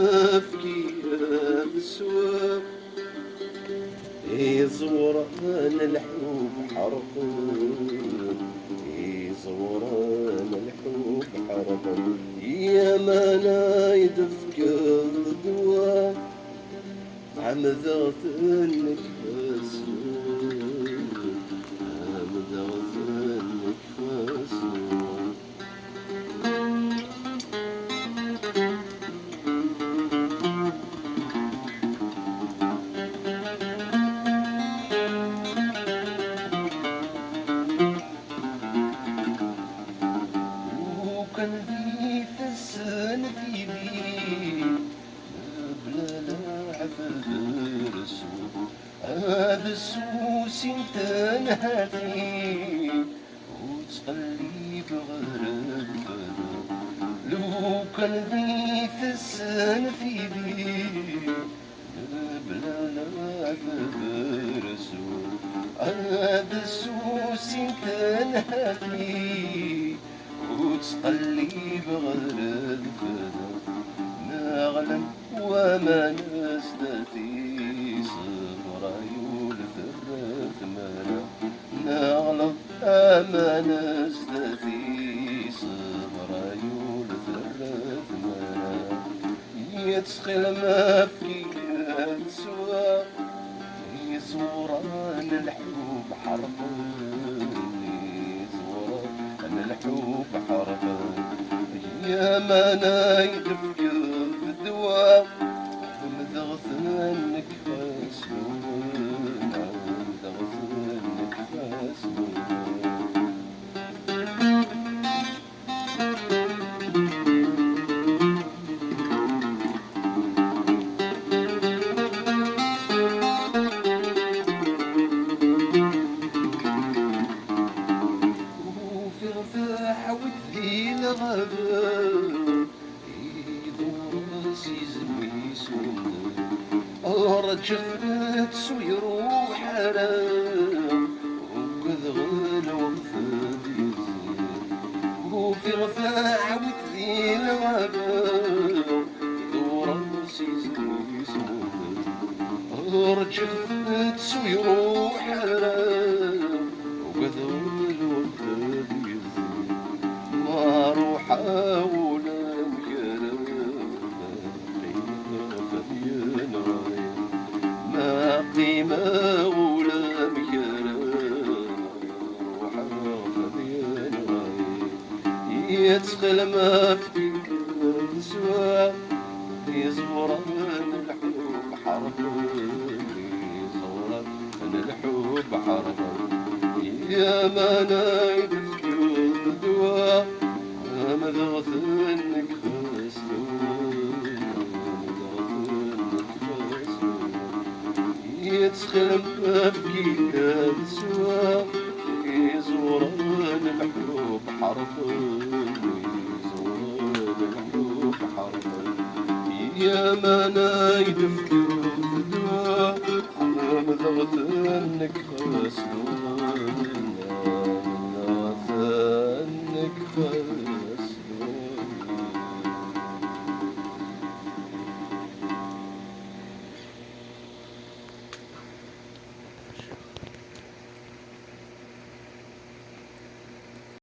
مفكية بسوا زوران الحب حرقان زوران الحب حرقان يا ما نايد فكر دوا عم ذاثنك فاسود عم ذاثنك فاسود وقلبي في السن في بي بلا لعب الرسول هذا السوس انت نهفي وتقلي بغير الفضل لو قلبي في السن في بي بلا لعب الرسول هذا السوس انت نهفي وتقلي بغير الفضل نغلم وما نستثي صبر عيون الرثمانة نغلط أما نستثي صبر عيون الرثمانة يتسقل ما في سوا يصوران الحب حرقان يصوران الحب حرقان يا ما نايد في الدواء مذغثنك فاسلون مذغثنك فاسلون وفي رفاح وتذي الغابة رجعت سويروح حرام وقد غلا وفاد يزيد وفي رفاع وتذي الغابة ذو راسي زمي سود رجعت سويروح حرام وقد غلا وفاد يزيد ما روح ولا قيمة ولا مكانة وحرافة بين غاية يتسقل ما في سوا يزوران الحب حرفان يزوران الحب حرفان يا ما نايد في الدوا مذغثنك فاسلون يتسخن مفكي بسوا يزوران الحب حرفان يزوران الحب حرفان يا ما نايد في الدوا مذغثنك فاسلون مذغثنك فاسلون